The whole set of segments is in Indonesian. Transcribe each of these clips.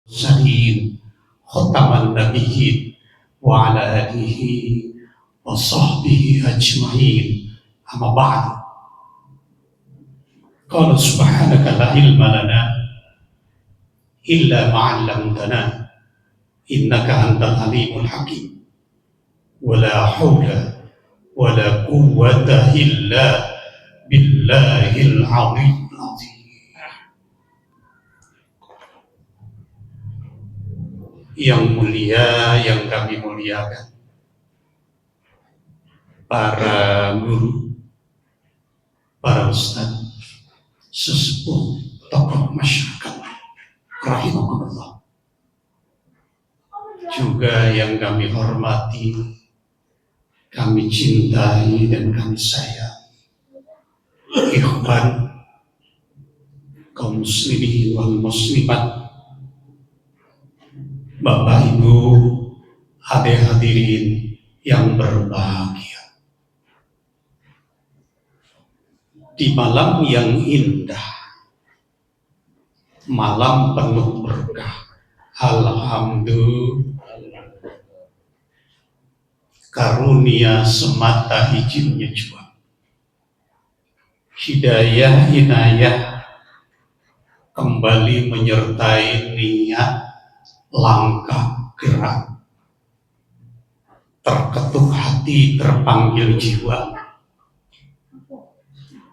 Salim khataman nabiyyin wa ala alihi wa sahbihi ajma'in. Amma ba'du. Qala subhanaka la ilma lana illa ma 'allamtana innaka antal alimul hakim. Wa la haula wa la quwwata illa billahil aliyyil azim. Yang mulia, yang kami muliakan, para guru, para ustaz, sesepuh, tokoh masyarakat, rahimahullah. Juga yang kami hormati, kami cintai dan kami sayang, ikhwan, kaum muslimin wal muslimat, Bapak Ibu, hadirin yang berbahagia. Di malam yang indah, malam penuh berkah, alhamdulillah, karunia semata izinnya jua, hidayah inayah kembali menyertai niat, langkah gerak, terketuk hati, terpanggil jiwa,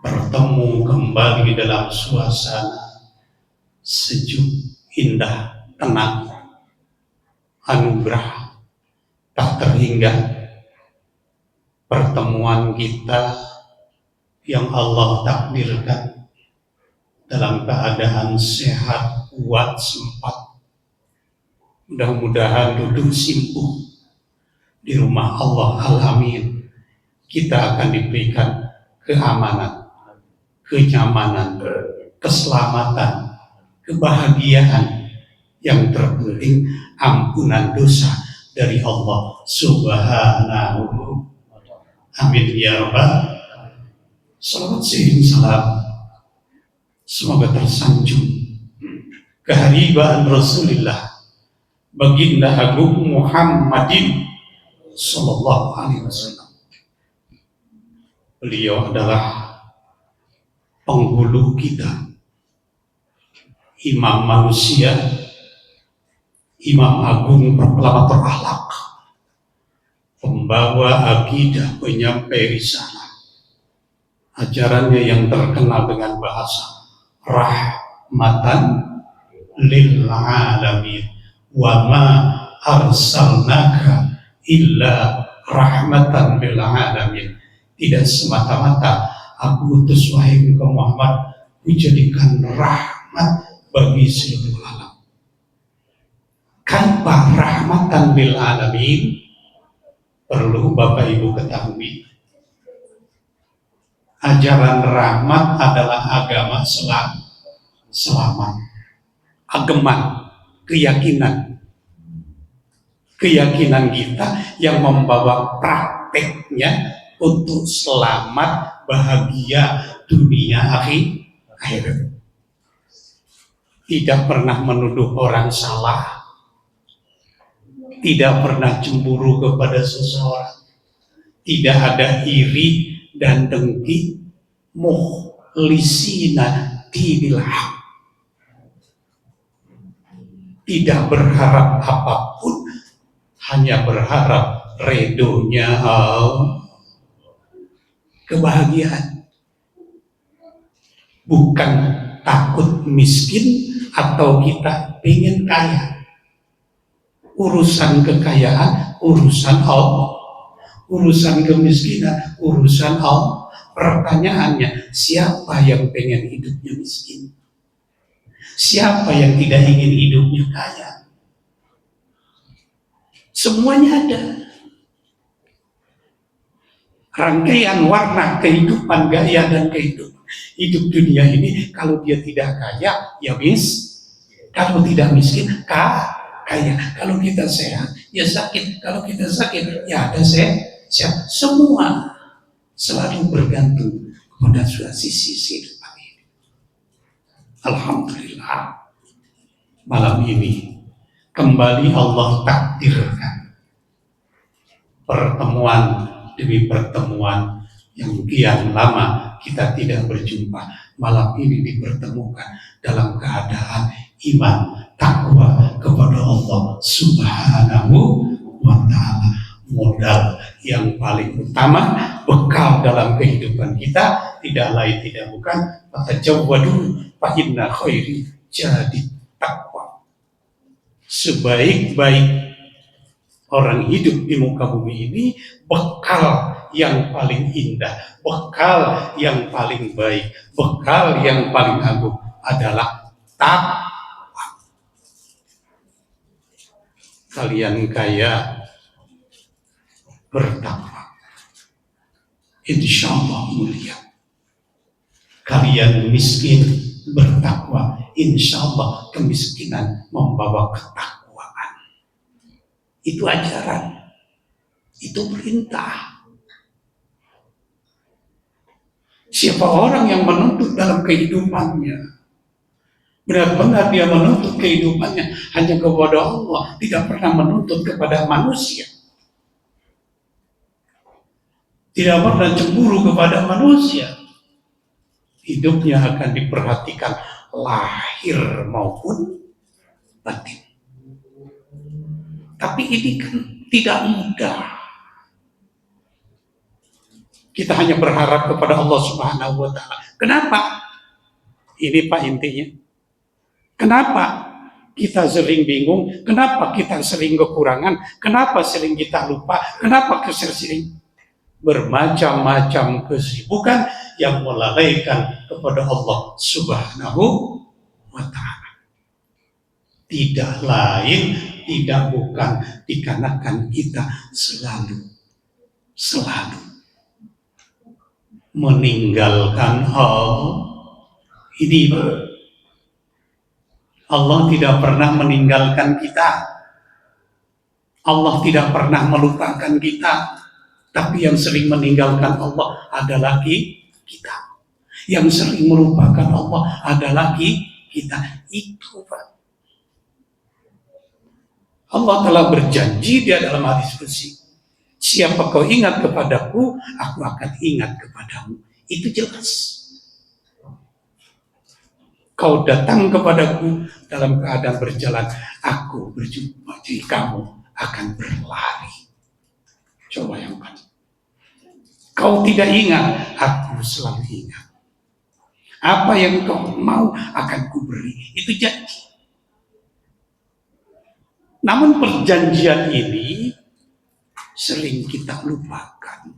bertemu kembali dalam suasana sejuk, indah, tenang, anugerah tak terhingga. Pertemuan kita yang Allah takdirkan dalam keadaan sehat, kuat, sempat, mudah-mudahan duduk simpuh di rumah Allah Al-Amin. Kita akan diberikan keamanan, kenyamanan, keselamatan, kebahagiaan, yang terpenting ampunan dosa dari Allah Subhanahu. Amin ya rabbal. Salawat salam semoga tersanjung keharibaan Rasulullah baginda agung Muhammadin sallallahu alaihi wasallam. Beliau adalah penghulu kita, imam manusia, imam agung, proklamator akhlak, pembawa akidah, penyampai risalah. Ajarannya yang terkenal dengan bahasa rahmatan lil alamin, wa ma arsalnaka illa rahmatan lil alamin. Tidak semata-mata aku utus wahai Muhammad, dijadikan rahmat bagi seluruh alam. Kaifa rahmatan lil alamin? Perlu Bapak Ibu ketahui, ajaran rahmat adalah agama selamat, ageman, keyakinan kita yang membawa prakteknya untuk selamat, bahagia dunia akhirat. Tidak pernah menuduh orang salah, tidak pernah cemburu kepada seseorang, tidak ada iri dan dengki, mukhlisina dinillah, tidak berharap apapun, hanya berharap redonya Allah. Kebahagiaan, bukan takut miskin atau kita ingin kaya. Urusan kekayaan urusan Allah, urusan kemiskinan urusan Allah. Pertanyaannya, siapa yang pengen hidupnya miskin? Siapa yang tidak ingin hidupnya kaya? Semuanya ada. Rangkaian warna kehidupan, gaya dan kehidupan hidup dunia ini. Kalau dia tidak kaya, ya kalau tidak miskin, kaya. Kalau kita sehat, ya sakit. Kalau kita sakit, ya ada sehat. Semua selalu bergantung pada sisi kehidupan ini. Alhamdulillah, malam ini kembali Allah takdirkan pertemuan demi pertemuan yang kian lama kita tidak berjumpa, malam ini dipertemukan dalam keadaan iman, takwa kepada Allah Subhanahu wa ta'ala. Modal yang paling utama, bekal dalam kehidupan kita tidak lain tidak bukan fatajawwadu fa inna khairi jadi takwa. Sebaik-baik orang hidup di muka bumi ini, bekal yang paling indah, bekal yang paling baik, bekal yang paling agung adalah takwa. Kalian kaya bertakwa, insya Allah mulia. Kalian miskin bertakwa, insya Allah kemiskinan membawa ketakwaan. Itu ajaran, itu perintah. Siapa orang yang menuntut dalam kehidupannya, benar-benar dia menuntut kehidupannya hanya kepada Allah, tidak pernah menuntut kepada manusia, tidak pernah cemburu kepada manusia, hidupnya akan diperhatikan lahir maupun batin. Tapi ini kan tidak mudah. Kita hanya berharap kepada Allah Subhanahu wa ta'ala. Kenapa? Ini Pak intinya. Kenapa kita sering bingung? Kenapa kita sering kekurangan? Kenapa sering kita lupa? Kenapa kita sering bermacam-macam kesibukan yang melalaikan kepada Allah Subhanahu wa ta'ala? Tidak lain, tidak bukan dikarenakan kita selalu meninggalkan Allah. Ini Allah tidak pernah meninggalkan kita. Allah tidak pernah melupakan kita. Tapi yang sering meninggalkan Allah adalah kita. Yang sering melupakan Allah adalah kita. Itu Pak. Allah telah berjanji di dalam hadis qudsi, siapa kau ingat kepadaku, aku akan ingat kepadamu. Itu jelas. Kau datang kepadaku dalam keadaan berjalan, aku berjumpa, jadi kamu akan berlari. Coba yang kan. Kau tidak ingat, aku selalu ingat. Apa yang kau mau akan kuberi. Itu janji. Namun perjanjian ini sering kita lupakan.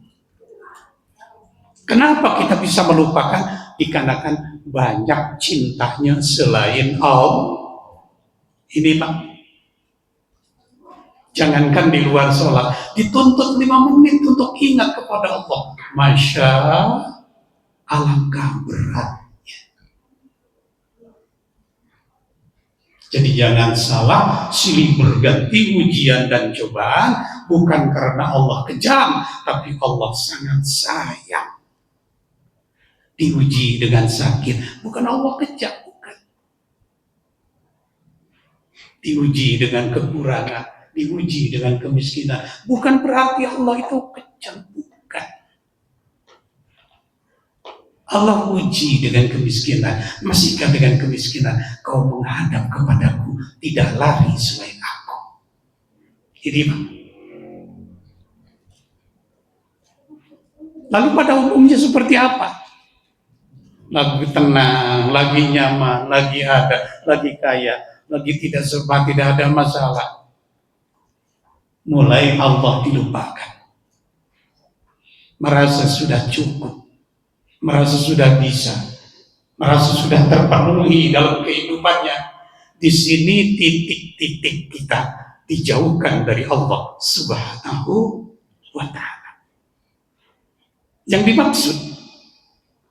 Kenapa kita bisa melupakan? Dikarenakan banyak cintanya selain Allah. Ini Pak, jangankan di luar sholat, dituntut 5 menit untuk ingat kepada Allah. Masya alangkah beratnya. Jadi jangan salah, silih berganti ujian dan cobaan bukan karena Allah kejam, tapi Allah sangat sayang. Diuji dengan sakit, bukan Allah kejam, bukan. Diuji dengan kekurangan, diuji dengan kemiskinan, bukan berarti Allah itu kejam, bukan. Allah uji dengan kemiskinan. Masihkah dengan kemiskinan kau menghadap kepadaku, tidak lari selain aku? Ini Pak. Lalu pada umumnya seperti apa? Lagi tenang, lagi nyaman, lagi ada, lagi kaya, lagi tidak serba, tidak ada masalah. Mulai Allah dilupakan. Merasa sudah cukup, merasa sudah bisa, merasa sudah terpenuhi dalam kehidupannya. Di sini titik-titik kita dijauhkan dari Allah Subhanahu wa ta'ala. Yang dimaksud,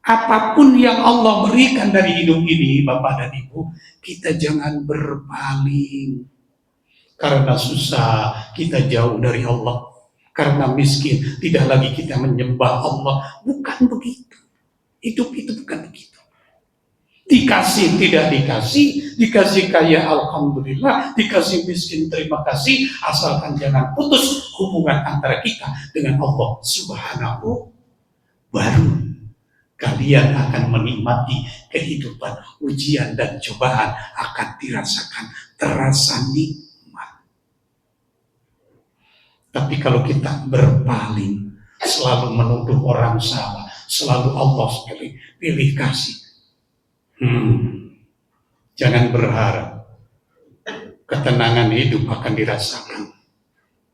apapun yang Allah berikan dari hidup ini, Bapak dan Ibu, kita jangan berpaling. Karena susah, kita jauh dari Allah. Karena miskin, tidak lagi kita menyembah Allah. Bukan begitu. Hidup itu bukan begitu. Dikasih tidak dikasih, dikasih kaya alhamdulillah, dikasih miskin terima kasih, asalkan jangan putus hubungan antara kita dengan Allah Subhanahu. Baru kalian akan menikmati kehidupan, ujian dan cobaan akan dirasakan, terasa nikmat. Tapi kalau kita berpaling, selalu menuduh orang salah, selalu Allah pilih kasih, jangan berharap ketenangan hidup akan dirasakan.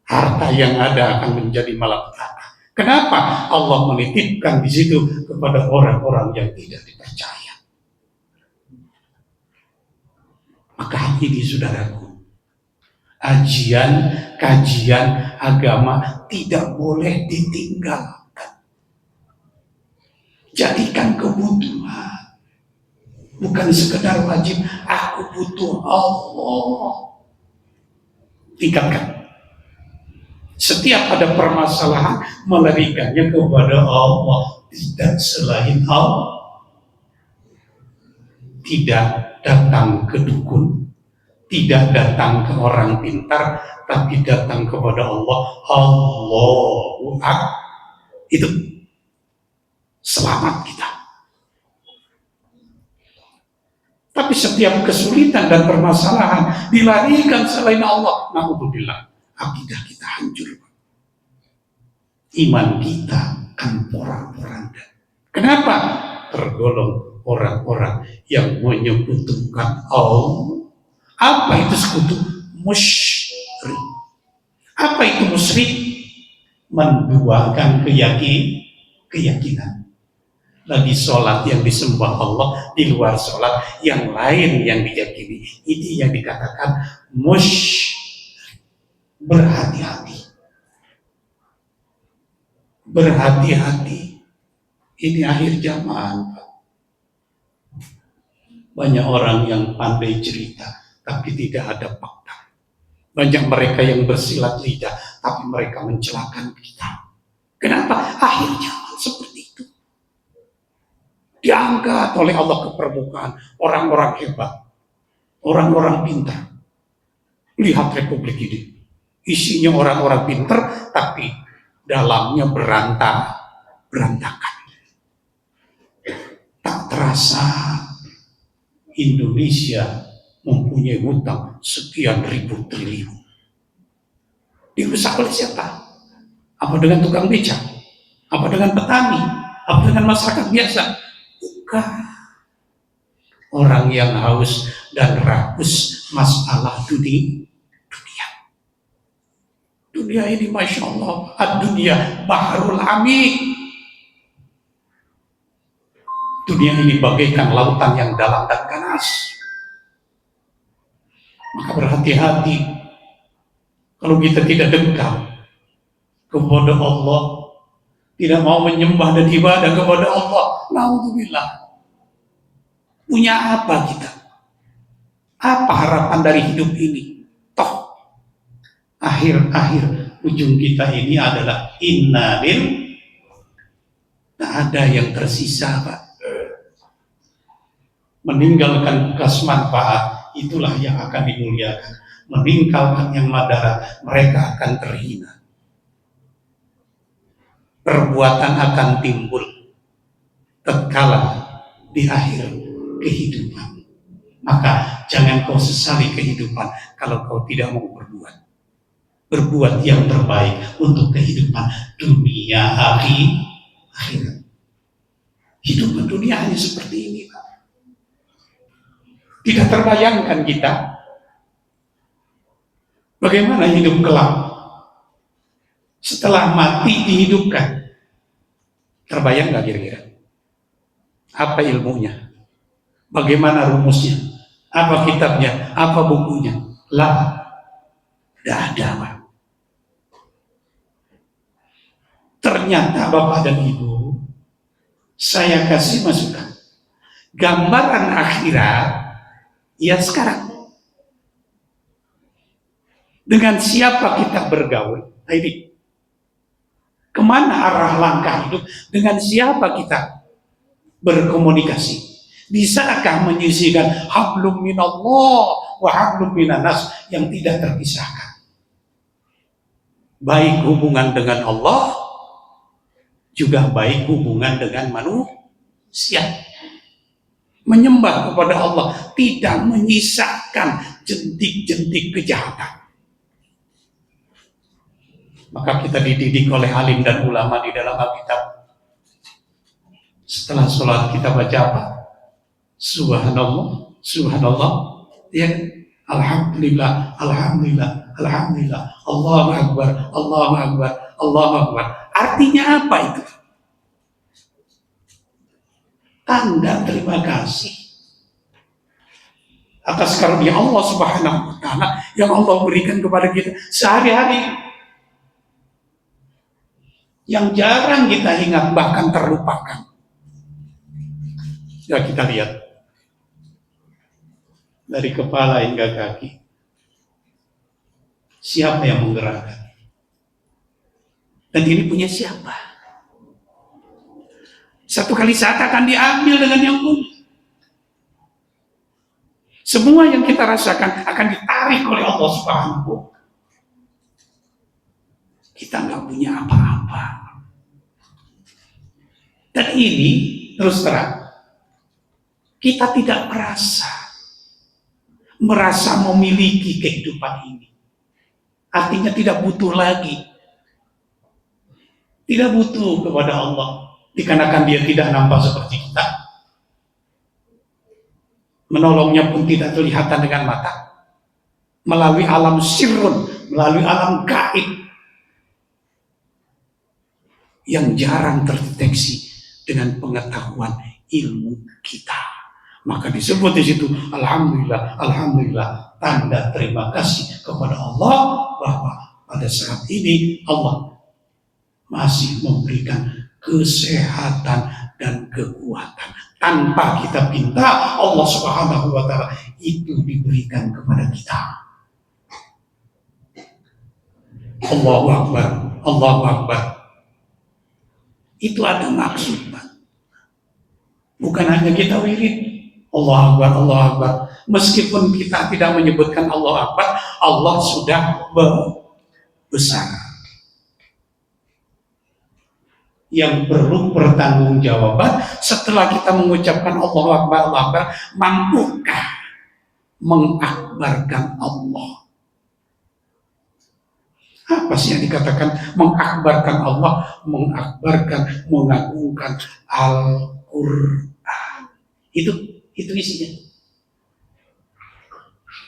Harta yang ada akan menjadi malapetaka. Kenapa Allah menitipkan di situ kepada orang-orang yang tidak dipercaya? Maka ini saudaraku, kajian agama tidak boleh ditinggalkan. Jadikan kebutuhan, bukan sekedar wajib. Aku butuh Allah. Tingkatkan. Setiap ada permasalahan, melarikannya kepada Allah, tidak selain Allah. Tidak datang ke dukun, tidak datang ke orang pintar, tapi datang kepada Allah. Allahu Akbar. Itu selamat kita. Tapi setiap kesulitan dan permasalahan dilarikan selain Allah, na'udzubillah, akidah kita hancur. Iman kita akan porak-poranda. Kenapa? Tergolong orang-orang yang menyekutukan Allah. Apa itu sekutu? Musyrik. Apa itu musyrik? Menduakan keyakinan. Lagi sholat yang disembah Allah, di luar sholat yang lain yang diyakini. Ini yang dikatakan musyrik. Berhati-hati. Berhati-hati. Ini akhir zaman. Banyak orang yang pandai cerita, tapi tidak ada fakta. Banyak mereka yang bersilat lidah, tapi mereka mencelakan kita. Kenapa? Akhir zaman seperti itu. Diangkat oleh Allah ke permukaan orang-orang hebat, orang-orang pintar. Lihat Republik ini. Isinya orang-orang pintar, tapi dalamnya berantakan. Tak terasa Indonesia mempunyai hutang sekian ribu triliun. Dirusak oleh siapa? Apa dengan tukang becak? Apa dengan petani? Apa dengan masyarakat biasa? Bukan. Orang yang haus dan rakus masalah dunia. Dunia ini Masya Allah, ad-dunia baharul amik. Dunia ini bagaikan lautan yang dalam dan ganas. Maka berhati-hati kalau kita tidak dekat kepada Allah, tidak mau menyembah dan ibadah kepada Allah. Alhamdulillah. Punya apa kita? Apa harapan dari hidup ini? Toh akhir ujung kita ini adalah innalil. Tak ada yang tersisa, Pak. Meninggalkan bekas manfaat, itulah yang akan dimuliakan. Meninggalkan yang madarat, mereka akan terhina. Perbuatan akan timbul tatkala di akhir kehidupan. Maka jangan kau sesali kehidupan kalau kau tidak mau berbuat yang terbaik untuk kehidupan dunia akhirat. Hidup dunia hanya seperti ini, Pak. Tidak terbayangkan kita bagaimana hidup kelak setelah mati dihidupkan. Terbayang nggak kira-kira? Apa ilmunya? Bagaimana rumusnya? Apa kitabnya? Apa bukunya? Lah, tidak ada, Pak. Ternyata Bapak dan Ibu, saya kasih masukan. Gambaran akhirat, ya sekarang. Dengan siapa kita bergaul? Nah ini. Kemana arah langkah hidup? Dengan siapa kita berkomunikasi? Bisakah menyisihkan hablum minallah wa hablum minanas yang tidak terpisahkan? Baik hubungan dengan Allah, juga baik hubungan dengan manusia. Menyembah kepada Allah tidak menyisakan jentik-jentik kejahatan. Maka kita dididik oleh alim dan ulama di dalam Alkitab. Setelah sholat kita baca apa? Subhanallah, subhanallah, ya, alhamdulillah, alhamdulillah, alhamdulillah, Allahu Akbar, Allahu Akbar, Allahu Akbar. Artinya apa itu? Tanda terima kasih atas karunia Allah Subhanahu wa Ta'ala yang Allah berikan kepada kita sehari-hari, yang jarang kita ingat, bahkan terlupakan. Ya, kita lihat dari kepala hingga kaki, siapa yang menggerakkan? Dan ini punya siapa? Satu kali saat akan diambil dengan yang punya. Semua yang kita rasakan akan ditarik oleh Allah Subhanahu. Kita nggak punya apa-apa. Dan ini terus terang, kita tidak merasa memiliki kehidupan ini. Artinya tidak butuh lagi. Tidak butuh kepada Allah. Dikarenakan dia tidak nampak seperti kita. Menolongnya pun tidak kelihatan dengan mata. Melalui alam sirrun, melalui alam gaib yang jarang terdeteksi dengan pengetahuan ilmu kita. Maka disebut di situ, alhamdulillah, alhamdulillah, tanda terima kasih kepada Allah bahwa pada saat ini Allah masih memberikan kesehatan dan kekuatan. Tanpa kita minta, Allah Subhanahu wa Ta'ala itu diberikan kepada kita. Allahu Akbar, Allahu Akbar. Itu ada maksud, Pak. Bukan hanya kita wirid Allah Akbar, Allah Akbar. Meskipun kita tidak menyebutkan Allah Akbar, Allah sudah besar. Yang perlu pertanggungjawaban setelah kita mengucapkan Allah Akbar, Allah Akbar, mampukah mengakbarkan Allah? Apa sih yang dikatakan mengakbarkan Allah? Mengakbarkan, mengagungkan Al-Quran. Itu isinya.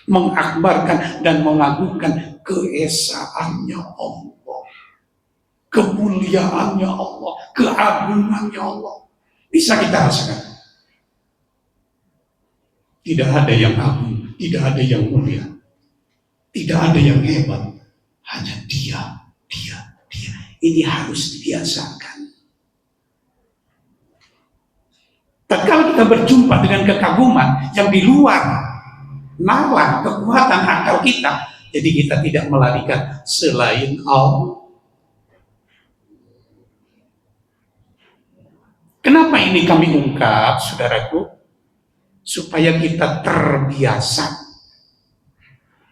Mengakbarkan dan mengagungkan keesaannya Allah, kemuliaannya Allah, keagungannya Allah. Bisa kita rasakan. Tidak ada yang agung, tidak ada yang mulia, tidak ada yang hebat. Hanya dia. Ini harus dibiasakan. Tatkala kita berjumpa dengan kekaguman yang di luar nalar kekuatan akal kita, jadi kita tidak melarikan selain Allah. Kenapa ini kami ungkap, saudaraku? Supaya kita terbiasa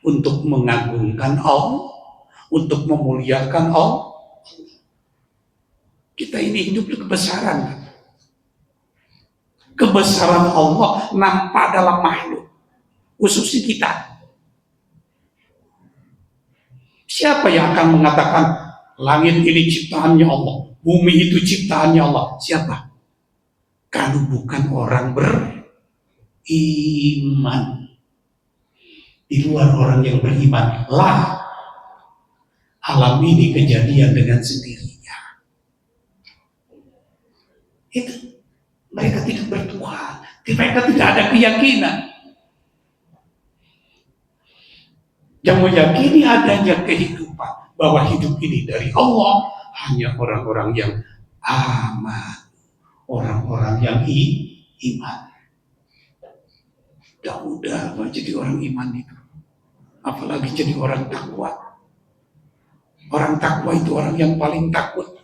untuk mengagungkan Allah, untuk memuliakan Allah. Kita ini hidup di kebesaran. Kebesaran Allah nampak dalam makhluk, khususnya kita. Siapa yang akan mengatakan langit ini ciptaannya Allah, bumi itu ciptaannya Allah? Siapa? Kalau bukan orang beriman. Di luar orang yang beriman lah alam ini kejadian dengan sendirinya. Itu mereka tidak bertuhan, mereka tidak ada keyakinan. Yang meyakini adanya kehidupan, bahwa hidup ini dari Allah, hanya orang-orang yang aman, orang-orang yang iman. Tidak mudah jadi orang iman itu, apalagi jadi orang takwa. Orang takwa itu orang yang paling takut.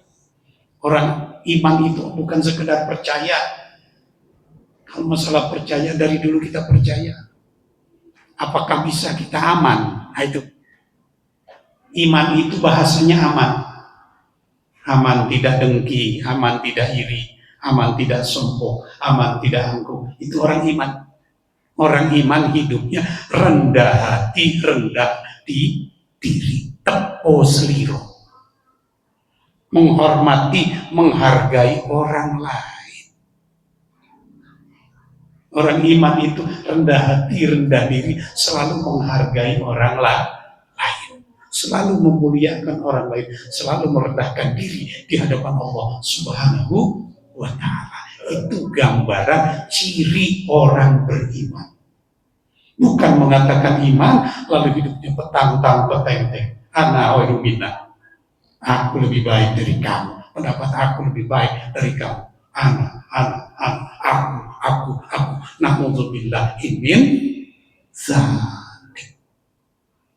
Orang iman itu bukan sekedar percaya, Kalau masalah percaya, dari dulu kita percaya. Apakah bisa kita aman? Nah, itu. Iman itu bahasanya aman. Aman tidak dengki, aman tidak iri, aman tidak sombong, aman tidak angkuh. Itu orang iman. Orang iman hidupnya rendah hati, rendah di diri, tepo seliro, menghormati, menghargai orang lain. Orang iman itu rendah hati, rendah diri, selalu menghargai orang lain, selalu memuliakan orang lain, selalu merendahkan diri di hadapan Allah Subhanahu wa Ta'ala. Itu gambaran ciri orang beriman. Bukan mengatakan iman lalu hidupnya petang-tang peteng-teng. Ana khairum minna. Aku lebih baik dari kamu. Pendapat aku lebih baik dari kamu. Aku. Na'udzubillah min dzalik.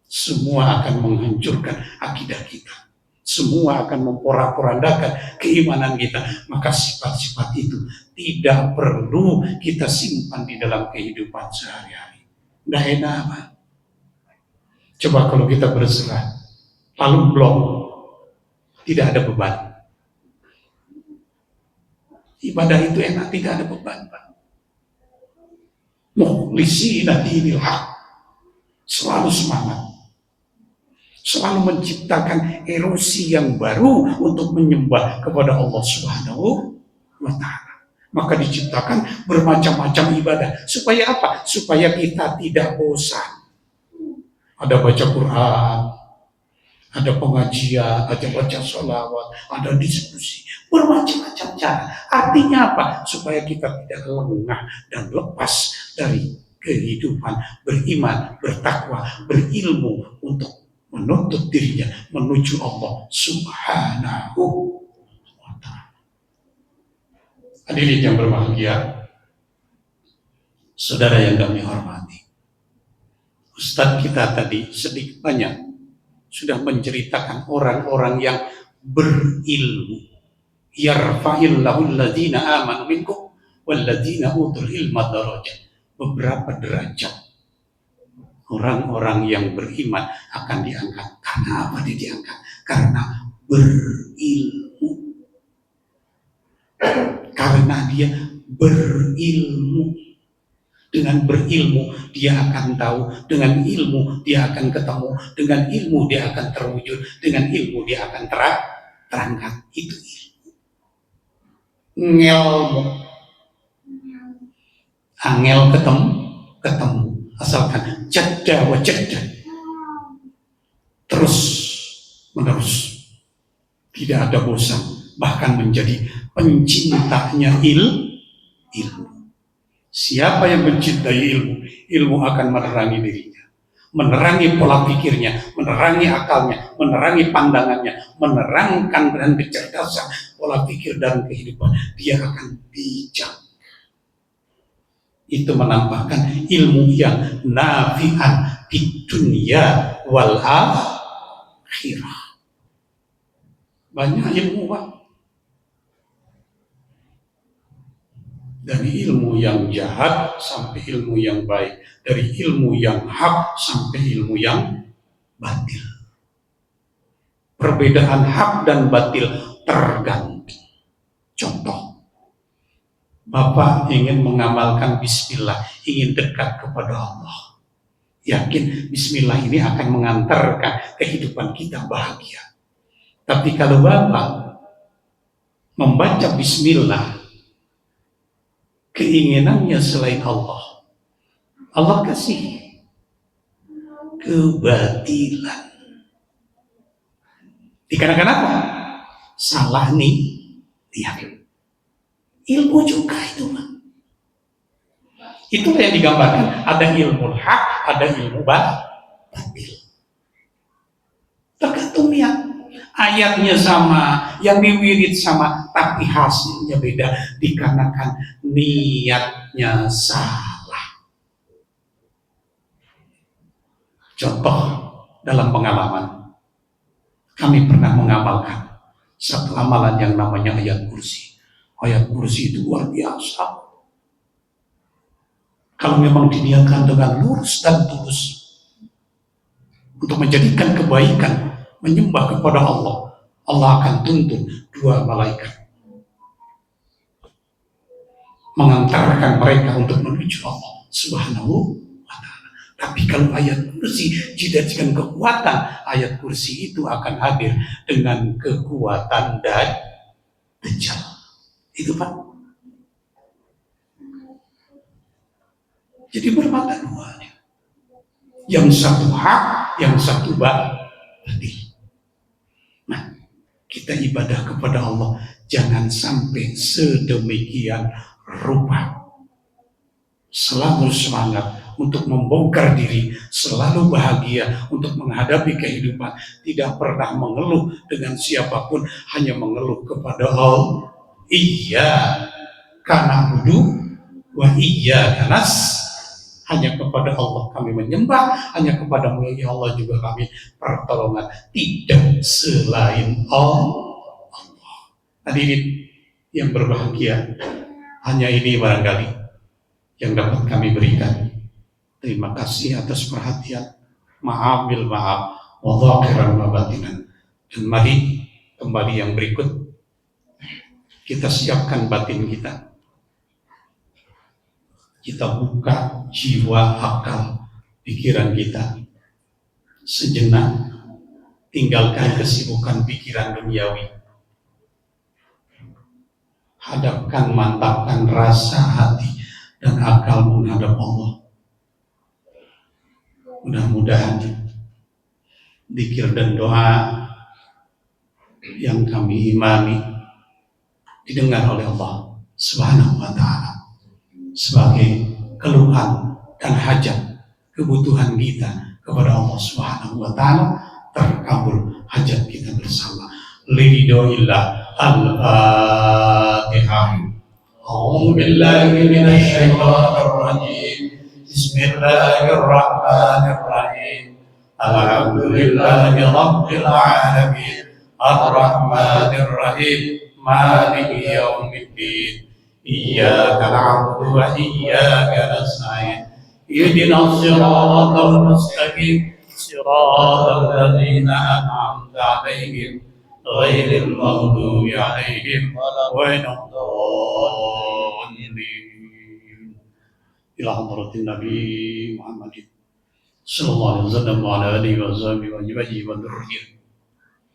Semua akan menghancurkan akidah kita. Semua akan memporak-porandakan keimanan kita. Maka sifat-sifat itu tidak perlu kita simpan di dalam kehidupan sehari-hari. Nggak enak, Pak. Coba kalau kita berserah, lalu blok, tidak ada beban. Ibadah itu enak, tidak ada beban, Pak. Mukhlisina dinil haq, selalu semangat, selalu menciptakan erosi yang baru untuk menyembah kepada Allah Subhanahu wa Ta'ala. Maka diciptakan bermacam-macam ibadah. Supaya apa? Supaya kita tidak bosan. Ada baca Quran, ada pengajian, ada baca sholawat, ada diskusi, bermacam-macam cara. Artinya apa? Supaya kita tidak lengah dan lepas dari kehidupan beriman, bertakwa, berilmu untuk menuntut dirinya menuju Allah Subhanahu wa Ta'ala. Hadirin yang berbahagia, saudara yang kami hormati, Ustadz kita tadi sedikit banyak sudah menceritakan orang-orang yang berilmu. Yarfa'illahu alladhina amanu minkum walladhina utul ilma darajat. Beberapa derajat orang-orang yang beriman akan diangkat. Karena apa dia diangkat? Karena berilmu. Karena dia berilmu. Dengan berilmu dia akan tahu, dengan ilmu dia akan ketemu, dengan ilmu dia akan terwujud, dengan ilmu dia akan terangkat. Itu ilmu. Ngelmu. Angel ketemu. Asalkan jadda wa jadda. Terus menerus. Tidak ada bosan. Bahkan menjadi pencintanya ilmu. Siapa yang mencintai ilmu, ilmu akan menerangi dirinya, menerangi pola pikirnya, menerangi akalnya, menerangi pandangannya, menerangkan dan kecerdasan pola pikir dan kehidupan. Dia akan bijak. Itu menampakkan ilmu yang nafi'an di dunia wal akhirah. Banyak ilmu, Pak. Dari ilmu yang jahat sampai ilmu yang baik, dari ilmu yang hak sampai ilmu yang batil. Perbedaan hak dan batil tergantung. Contoh, Bapak ingin mengamalkan bismillah, ingin dekat kepada Allah. Yakin bismillah ini akan mengantarkan kehidupan kita bahagia. Tapi kalau Bapak membaca bismillah, keinginannya selain Allah, Allah kasih kebatilan. Dikarenakan apa? Salah nih, lihat. Ilmu juga itu, Pak. Itulah yang digambarkan. Ada ilmu hak, ada ilmu batil. Tergantung niat. Ayatnya sama, yang diwirid sama, tapi hasilnya beda dikarenakan niatnya salah. Contoh dalam pengalaman, kami pernah mengamalkan satu amalan yang namanya ayat kursi. Ayat kursi itu luar biasa. Kalau memang diniatkan dengan lurus dan tulus untuk menjadikan kebaikan, menyembah kepada Allah, Allah akan tuntun dua malaikat mengantarkan mereka untuk menuju Allah Subhanahu wa ta'ala. Tapi kalau ayat kursi dijadikan kekuatan, ayat kursi itu akan hadir dengan kekuatan dan Dajjal. Itu Pak. Jadi bermata dua. Yang satu hak, yang satu batil. Nah, kita ibadah kepada Allah jangan sampai sedemikian rupa. Selalu semangat untuk membongkar diri, selalu bahagia untuk menghadapi kehidupan, tidak pernah mengeluh dengan siapapun, hanya mengeluh kepada Allah. Iya karena budu wa iya kanas, hanya kepada Allah kami menyembah, hanya kepada-Mu ya Allah juga kami pertolongan, tidak selain Allah. Hadirin yang berbahagia, hanya ini barangkali yang dapat kami berikan. Terima kasih atas perhatian. Maaf bil maaf, wa dhahiran wa batinan. Dan mari kembali yang berikut, kita siapkan batin kita. Kita buka jiwa, akal, pikiran kita sejenak, tinggalkan kesibukan pikiran duniawi, hadapkan, mantapkan rasa hati dan akal menghadap Allah. Mudah-mudahan zikir dan doa yang kami imami didengar oleh Allah Subhanahu wa ta'ala sebagai keluhan dan hajat kebutuhan kita kepada Allah Subhanahu wa ta'ala, terkabul hajat kita bersama. Liridhoillah. Al-Fatihah. A'udzu billahi minasy syaithanir rajim. Bismillahirrahmanirrahim. Alhamdulillahi rabbil alamin. Ar-Rahmanir Rahim. Maliki yaumiddin. Iyyaka na'budu wa iyyaka nasta'in. Ihdinas siratal mustaqim. Siratal ladzina an'amta 'alaihim ghairil maghdubi 'alaihim waladdallin. Ila hadratin Nabi Muhammadin sallallahu alaihi wasallam wa ala alihi wa sahbihi wa jami'i wa dzurriyyah.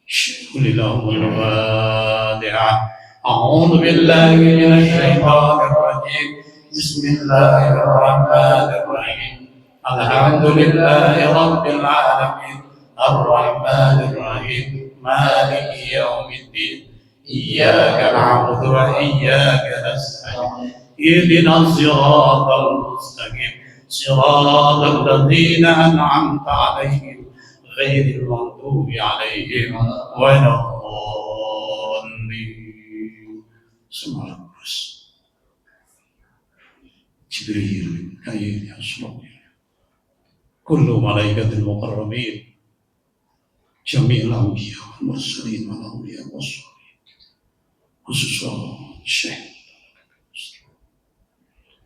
Shukrillahu al-Fatihah. أعوذ بالله من الشيطان الرجيم. بسم الله الرحمن الرحيم. الحمد لله رب العالمين. الرحمن الرحيم. مالك يوم الدين. إياك نعبد وإياك نستعين. اهدنا الصراط المستقيم. صراط الذين أنعمت عليهم غير المغضوب عليهم ولا Semua terus Jibril, Mikail, Asrafil, kullu malaikatil muqarrabin, jami'il anbiya wal mursalin wal awliya was-salihin, khususan Syekh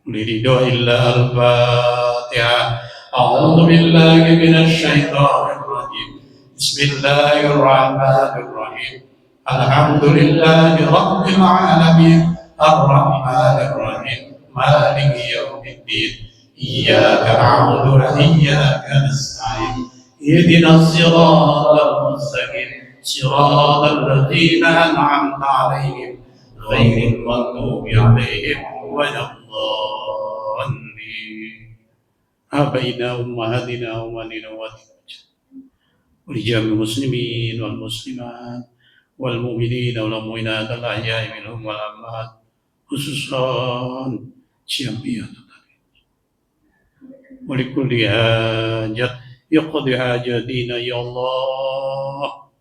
Liridhoillah. Al-Fatihah. A'udzu billahi minasy syaithanir rajim. Bismillahirrahmanirrahim. Alhamdulillahi rabbil alamin. Ar-Rahmanir Rahim. Maliki yaumiddin. Iyyaka na'budu wa iyyaka nasta'in. Ihdinas siratal mustaqim. Siratal ladzina an'amta 'alaihim ghairil maghdubi 'alaihim waladdallin. Abaina ummahatina wa manina wa rijal muslimin wal muslimat wal mu'minin wal mu'minat al ahya'i minhum wal amwat, khususan jami'at wa likulli hajat yaqdi hajatina ya Allah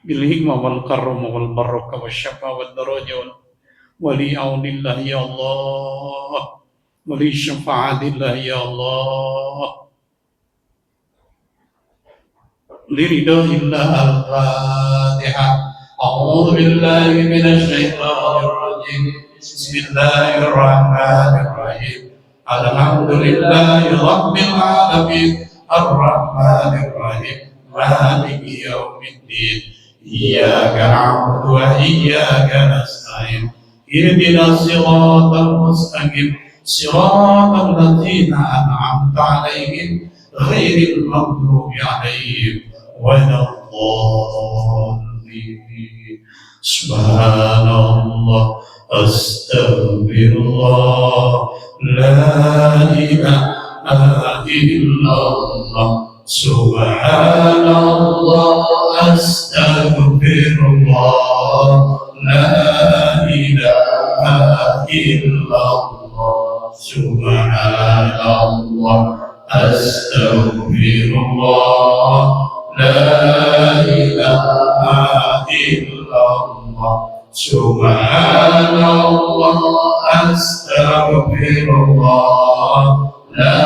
bil hikmah wal karam wal barakah wal syafa wal daraja wal aunillah ya Allah wal syafa'atillah ya Allah. Liridhoillah. Al-Fatihah. A'udzu billahi minasy syaithanir rajim. Bismillahirrahmanirrahim. Alhamdulillahi Rabbil Alamin. Ar-Rahmanir-Rahim. Maliki yaumiddin. Iyyaka na'budu wa iyyaka nasta'in. Ihdinas siratal mustaqim. Siratal ladzina an'amta 'alaihim ghairil maghdubi 'alaihim waladdallin. Subhanallah, astaghfirullah, la ilaha illallah. Subhanallah, astaghfirullah, la ilaha illallah. Subhanallah, astaghfirullah, la ilaha illallah. Subhanallah, astaghfirullah, la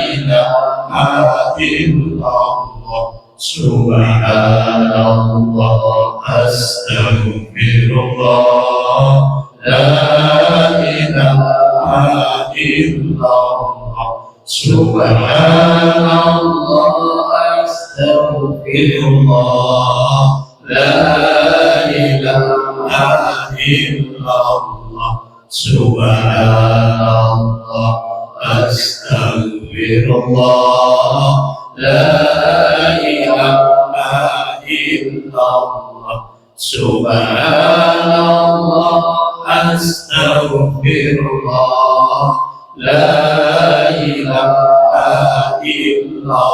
ilaha illallah. Subhanallah, astaghfirullah, la ilaha illallah. Subhanallah, astaghfirullah, la ilaha illallah. Subhanallah, astaghfirullah, la ilaha illallah. Subhanallah, astaghfirullah, la ilaha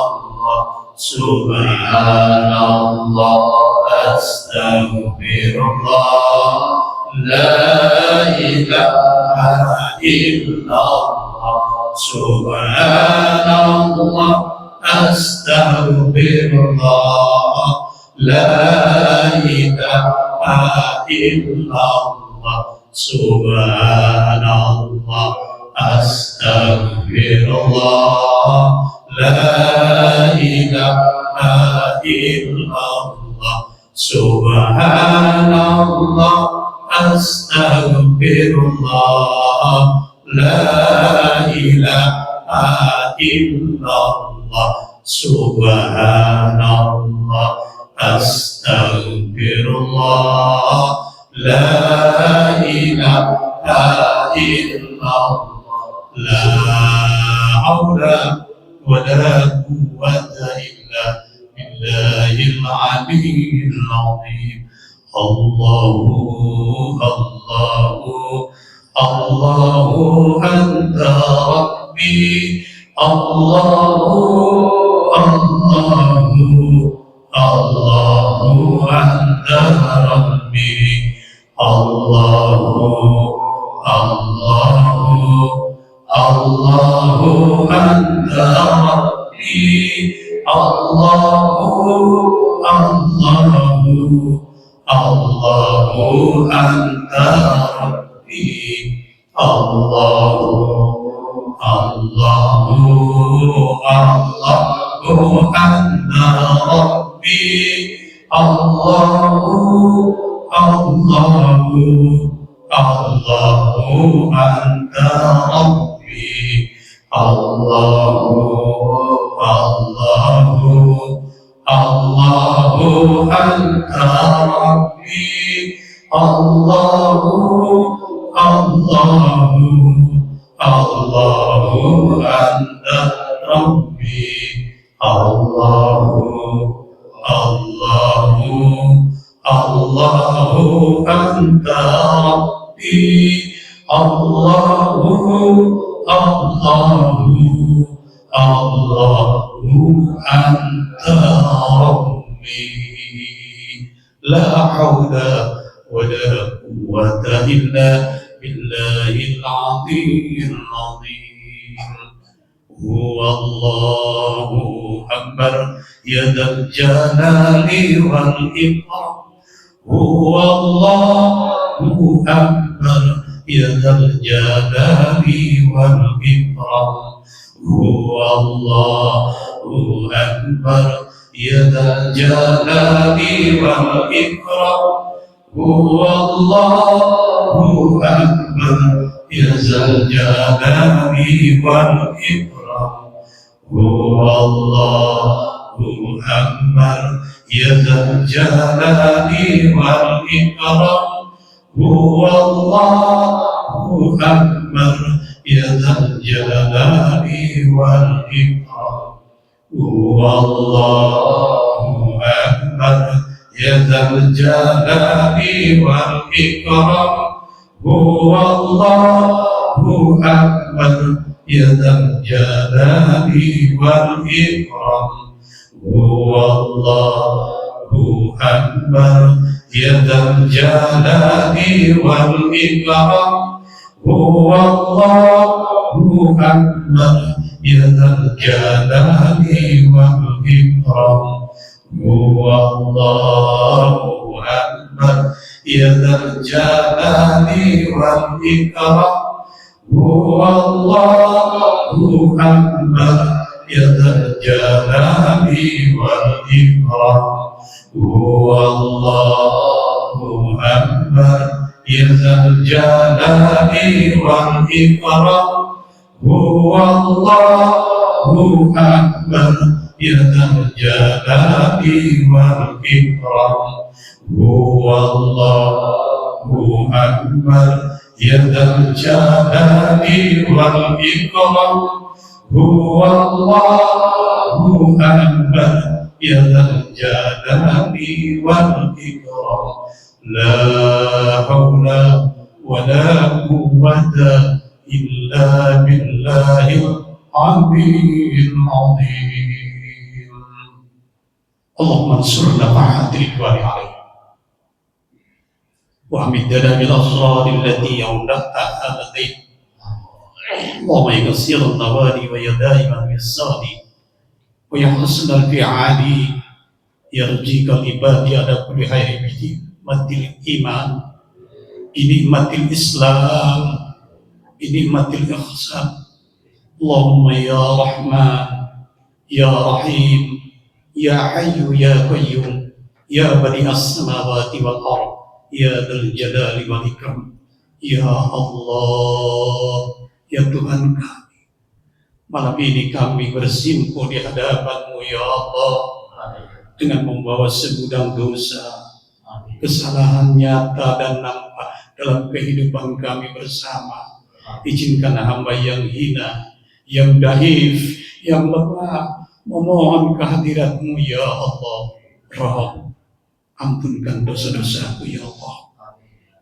illallah. Subhanallah, astaghfirullah, la ilaha illallah. Subhanallah, astaghfirullah, la ilaha illallah. Subhanallah, astaghfirullah, la ilaha illallah. Subhanallah, astaghfirullah, la ilaha illallah. Subhanallah, astaghfirullah, la ilaha illallah. La haula wa la quwwata illa billahil aliyyil azim. Allahu Allahu anta rabbi. Allahu Allahu anta rabbi. Allahu Allahu anta rabbi. Allahu anta rabbi. Allahu anta rabbi. Allahu anta rabbi. Allahu anta rabbi. Allahu anta rabbi. Allahu anta rabbi. Allahu anta rabbi. La hawla wa la quwwata illa billahil aliyyil azim. Huwa Allahu akbar ya dzal jalali wal ikram. Huwa Allahu akbar ya dzal jalali wal ikram. Huwa Allahu akbar ya dzal jalali wal ikram. Huwallahu akbar ya zal jalali wal ikram. Huwallahu akbar ya zal jalali wal ikram. Huwallahu akbar ya zal jalali wal ikram. Huwallahu akbar ya dzal jalali wal ikram. Huwallahu akbar ya dzal jalali wal ikram. Huwallahu akbar ya dzal jalali wal ikram. Huwallahu akbar ya dzal jalali wal ikram. Huwallahu akbar ya dzal jalali wal ikram. Huwallahu akbar ya dzal jalali wal ikram. Huwallahu akbar ya dzal jalali wal ikram. Huwallahu akbar ya dzal jalali wal ikram. Huwallahu akbar ya dzal jalali wal ikram. Huwallahu akbar ya dzal jalali wal ikram. La haula wa la quwwata illa billahil aliyyil azim. Allahumma ansurna ma'ad ridwani alaih wa amidna bil asrar allati yawdaha ladaih. Allahumma ya katsiran nawali wa ya daiman bis-sadi wa ya husnal fi'ali yarjika ibadi ala kulli khairin bi matil iman, binikmatil Islam, binikmatil ihsan. Allahumma ya Rahman ya Rahim ya Hayyu ya Qayyum ya Badi'as samawati wal ardh ya Dzal Jalali wal Ikram. Ya Allah, ya Tuhan kami, malam ini kami bersimpuh di hadapan-Mu ya Allah dengan membawa segudang dosa, kesalahan nyata dan nampak dalam kehidupan kami bersama. Izinkan hamba yang hina, yang dhaif, yang lemah memohon kehadirat-Mu ya Allah. Rabb, ampunkan dosa-dosaku ya Allah.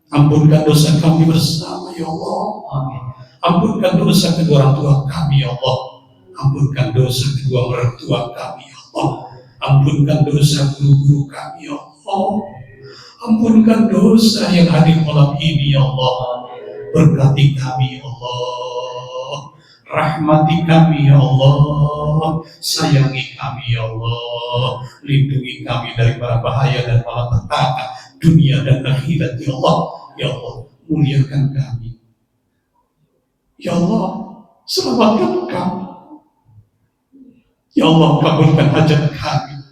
Ampunkan dosa kami bersama ya Allah. Ampunkan dosa kedua orang tua kami ya Allah. Ampunkan dosa kedua mertua kami ya Allah. Ampunkan dosa guru-guru kami ya Allah. Ampunkan dosa yang hadir malam ini ya Allah. Berkati kami ya Allah. Rahmati kami ya Allah. Sayangi kami ya Allah. Lindungi kami dari para bahaya dan malapetaka dunia dan akhirat ya Allah. Ya Allah, muliakan kami ya Allah. Selamatkan kami ya Allah. Kabulkan hajat kami.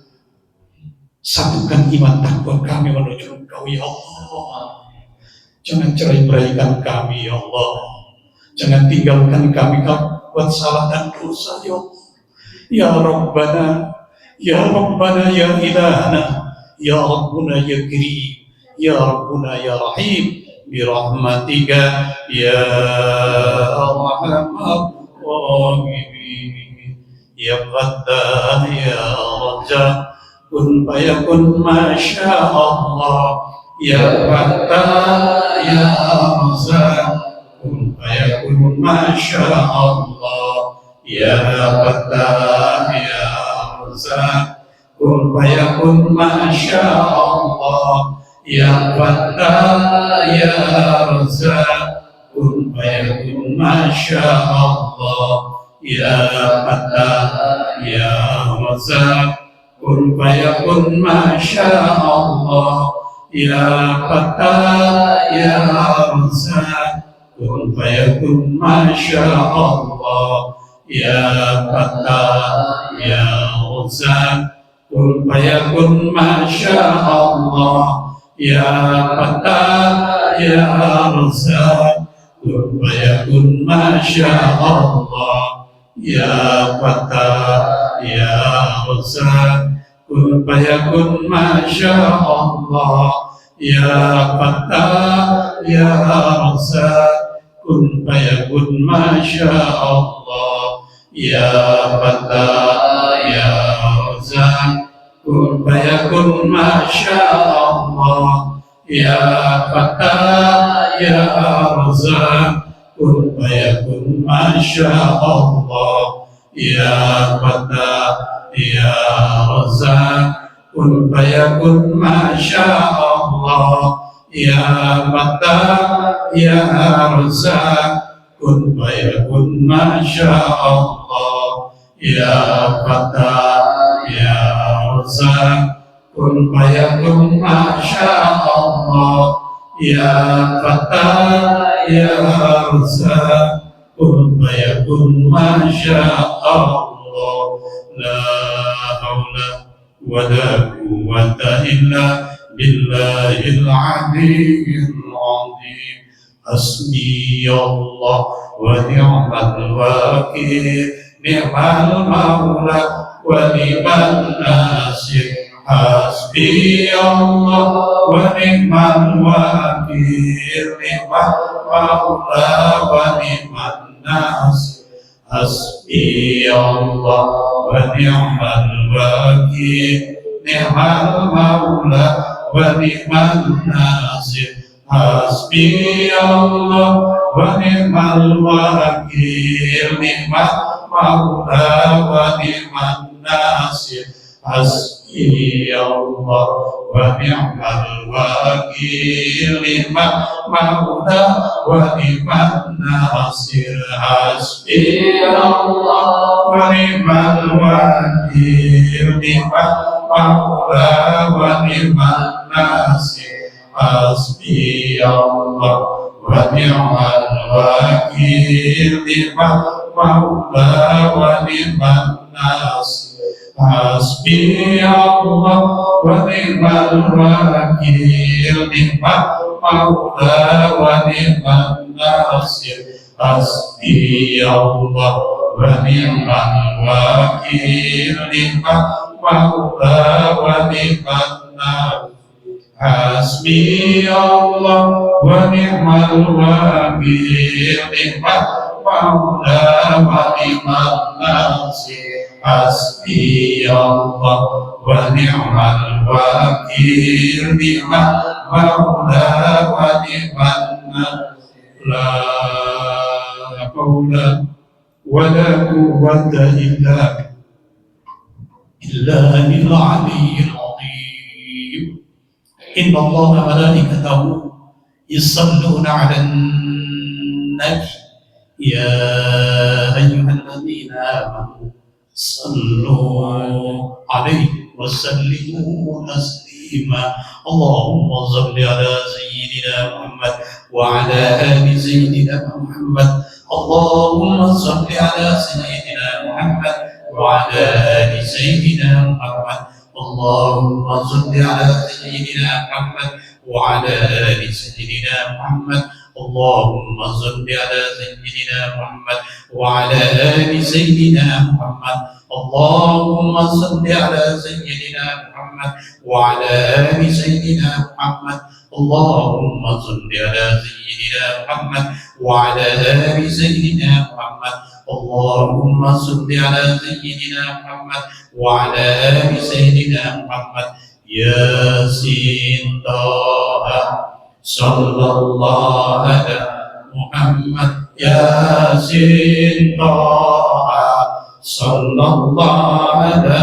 Satukan iman takwa kami menuju Engkau ya Allah. Jangan cerai-beraikan kami ya Allah. Jangan tinggalkan kami kalau buat salah dan dosa ya Allah. Ya Rabbana, ya Rabbana, ya Ilahana, ya Rabbuna, ya Karim, ya Rabbuna, ya Rahim, birahmatika ya Arhamar Rahimin, ya Fattah, ya Raja. Kun fayakun masya Allah, ya Fattah ya Razzaq. Kun fayakun masya Allah, ya Fattah ya Razzaq. Kun fayakun masya Allah, ya Fattah ya Razzaq. Kun fayakun masya Allah, ya Fattah ya Razzaq. Kun fayakun masya Allah, ya Fattah ya Razzaq. Kun fayakun masya Allah, ya Fattah ya Razzaq. Kun fayakun masya Allah, ya Fattah, ya Razzaq, kun fayakun masya Allah. Ya Fattah, ya Razzaq, kun fayakun masya Allah. Ya Fattah, ya Razzaq, kun fayakun masya Allah. Ya Fattah, ya Razzaq, kun fayakun masya Allah. Ya Fattah, ya Razzaq, kun fayakun masya Allah. Ya Fattah, ya Razzaq, kun fayakun masya Allah. Ya Fattah, ya Razzaq, kun fayakun masya Allah. Ya Fattah, ya Razzaq, kun fayakun masya Allah. Ya Fattah, ya Razzaq, kun fayakun masya Allah. La haula wa la quwwata illa billahil aliyyil azim. Hasbi Allah wa ni'mal wakil, ni'mal maula wa ni'mal nasir. Hasbi Allah wa ni'mal wakil, ni'mal maula wa ni'mal nasir. Hasbi Allah wa ni'mal wakil, ni'mal maula wa ni'mal nasir. Hasbi Allah wa ni'mal wakil, ni'mal maula wa ni'mal nasir. Hasbi Allah wa ni'mal wakil, ni'mal maula wa ni'mal nasir. Hasbi Allah wa ni'mal wakil, ni'mal maula wa ni'mal nasir. Hasbi Allah wa ni'mal wakil, ni'mal maula wa ni'mal nasir. Hasbi Allah wa ni'mal wakil, ni'mal maula wa ni'mal nasir. Hasbi Allah wa ni'mal wakil, ni'mal maula wa ni'mal nasir. Hasbi Allah wa ni'mal wakil, ni'mal maula wa ni'mal nasir. Hasbi Allah wa ni'mal wakil, ni'mal maula wa ni'mal nasir. La haula wa la quwwata illa billahil aliyyil azim. إن الله وملائكته يصلون على النبي يا أيها الذين آمنوا صلوا عليه وسلموا تسليما. اللهم صل على سيدنا محمد وعلى آل سيدنا محمد. اللهم صل على سيدنا محمد وعلى آل سيدنا محمد. اللهم صل على سيدنا محمد وعلى آل سيدنا محمد. اللهم صل على سيدنا محمد وعلى آل سيدنا محمد. اللهم صل على سيدنا محمد وعلى آل سيدنا محمد. اللهم صل على سيدنا محمد وعلى آل سيدنا محمد. اللهم صل على سيدنا محمد وعلى آل سيدنا محمد. ياسين طه صلى الله على محمد. ياسين طه صلى الله على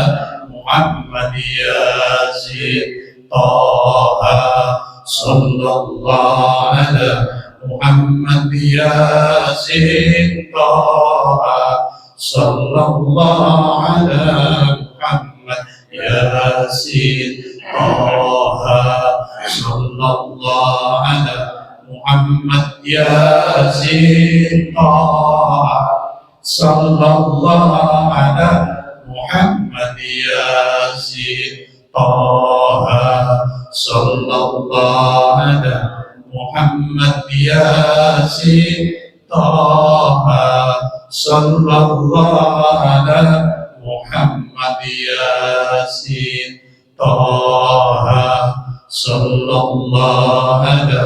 محمد. ياسين طه صلى الله على محمد. ياسين طه صلى الله على محمد. ياسين طه صلى الله على محمد. ياسين طه صلى الله على محمد. ياسين طه صلى الله على محمد ياسين طه صلى الله على محمد ياسين طه صلى الله على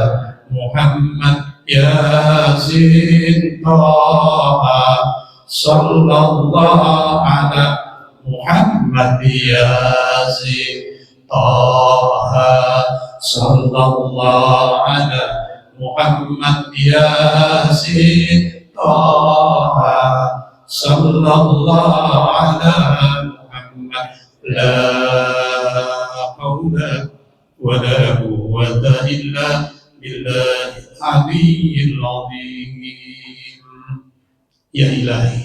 محمد ياسين طه صلى الله على محمد ياسين طه صلى الله على محمد ياسين طه صلى الله على محمد لا حول ولا قوة إلا بالله العلي العظيم. يا إلهي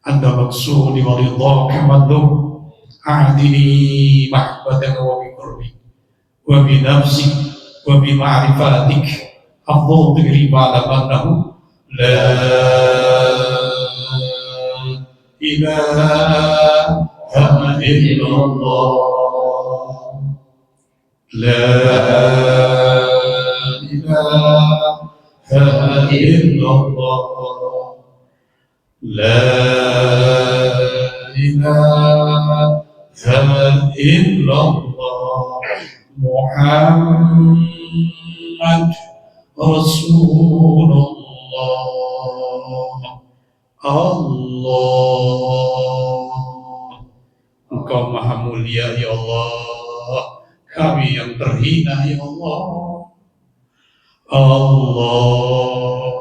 أنت مقصودي ورضاك مطلوب، أعدني محبتك وبقربك وبنفسك وبمعرفتك أفضل تقريب على أنه لا إله إلا الله لا إله إلا الله لا إله إلا الله محمد رسول الله. Allah, Engkau maha mulia ya Allah, kami yang terhina ya Allah. Allah,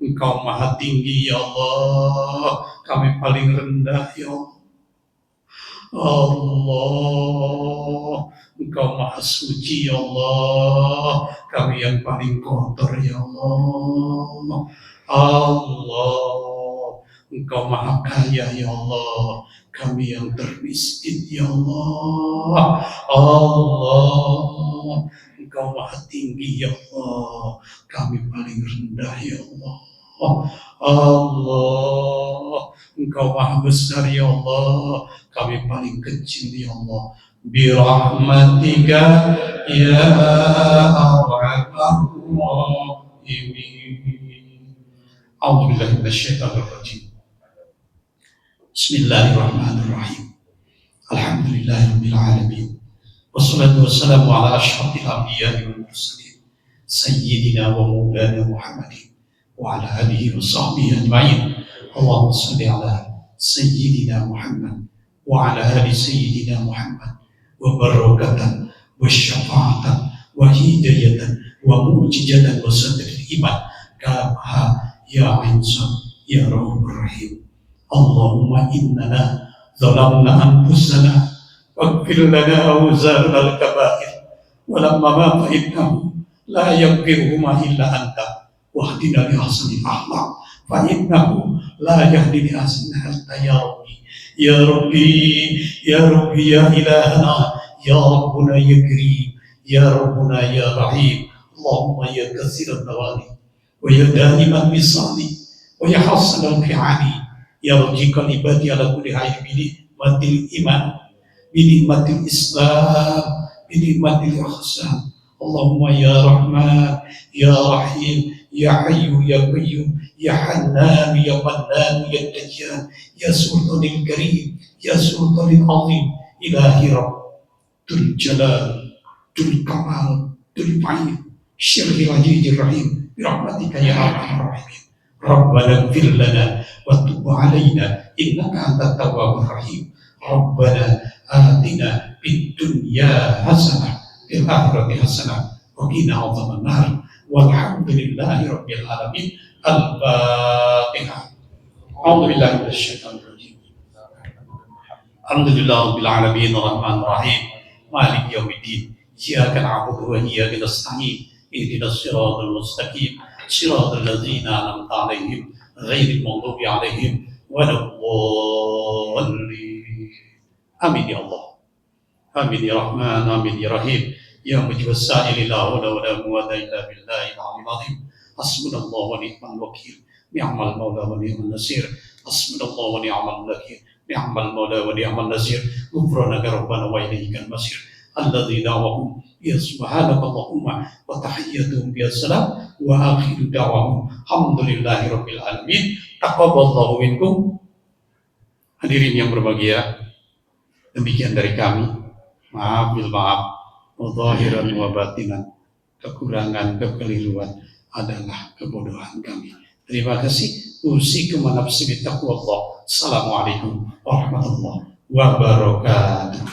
Engkau maha tinggi ya Allah, kami paling rendah ya Allah. Allah, Engkau maha suci ya Allah, kami yang paling kotor ya Allah. Allah, Engkau maha kaya ya Allah, kami yang termiskin ya Allah. Allah, Engkau maha tinggi ya Allah, kami paling rendah ya Allah. Allah, Engkau maha besar ya Allah, kami paling kecil ya Allah. Birahmatika ya arhamar rahimin. A'udzu billahi minasyaitonir rajim. Bismillahirrahmanirrahim. Alhamdulillahirabbil alamin. Wassalatu wassalamu ala asyrafil anbiya'i wal mursalin sayyidina wa maulana Muhammadin wa ala alihi wa sahbihi ajma'in. Allahumma shalli ala sayyidina Muhammad wa ala ali sayyidina Muhammad wa barakatan wa syafa'atan wa hidayatan wa mu'jizatan wa sadril iman kama ya insan ya rahman rahim. Allahumma innana zalamna anfusana waghfir lana awzarna al-kaba'ir wa lamma ma fa'innahu la yaghfiruhuma illa anta wahdina li ahsanil akhlaq fa innahu la yahdi li ahsanil anta ya rabbi ya rabbi ya rabbi ya ilahana ya rabbuna ya karim ya rabbuna ya rahim. Allahumma ya katsiran nawali wa ya daiman misali wa ya hasanal fi'ali ya rajikal ibadi ala kulli hayy binikmatil iman binikmatil islam binikmatil ihsan. Allahumma ya rahman ya rahim ya hayyu ya qayyum ya hannan ya mannan ya dajjal ya sultanil karim ya sultanil azim ilahi rabbul jalal dul kamal dul ma'in syirhi rajijir rahim birahmatika ya arhamar rahimin. Rabbana ighfir lana wa tub alaina innaka antat tawwabur rahim. Rabbana atina fid dunya hasanah fil akhirati hasanah wa qina adzaban nar. Walhamdulillahi rabbil alamin. Al-Fatihah. A'udzu billahi minasy syaithanir rajim. Alhamdulillahi rabbil alamin arrahmanir rahim maliki yaumiddin. Iyyaka na'budu wa iyyaka nasta'in. Ihdinas siratal mustaqim. Siratal ladzina an'amta 'alaihim ghairil maghdubi 'alaihim waladdallin. Amin ya Allah. Amin ya Rahman, amin ya Rahim. Ya mujibas sa'ili la hawla wa la quwwata illa billahil 'aliyyil 'azhim. Hasbunallahu wa ni'mal wakil. Ni'mal maula wa ni'mal nasir. Hasbunallahu wa ni'mal wakil. Ni'mal maula wa ni'mal nasir. Ghufranaka rabbana wa ilaikal masir. alladzi da'wahum ya subhanakallahumma wa tahiyyatuhum ya salam wa akhiru da'wahum alhamdulillahi rabbil alamin. Taqabbalallahu minkum. Hadirin yang berbahagia, demikian dari kami. Maaf bil maaf, zahiran wa batinan. Kekurangan, kekeliruan adalah kebodohan kami. Terima kasih. Usikum wa nafsi bittaqwallah. Assalamualaikum warahmatullahi wabarakatuh.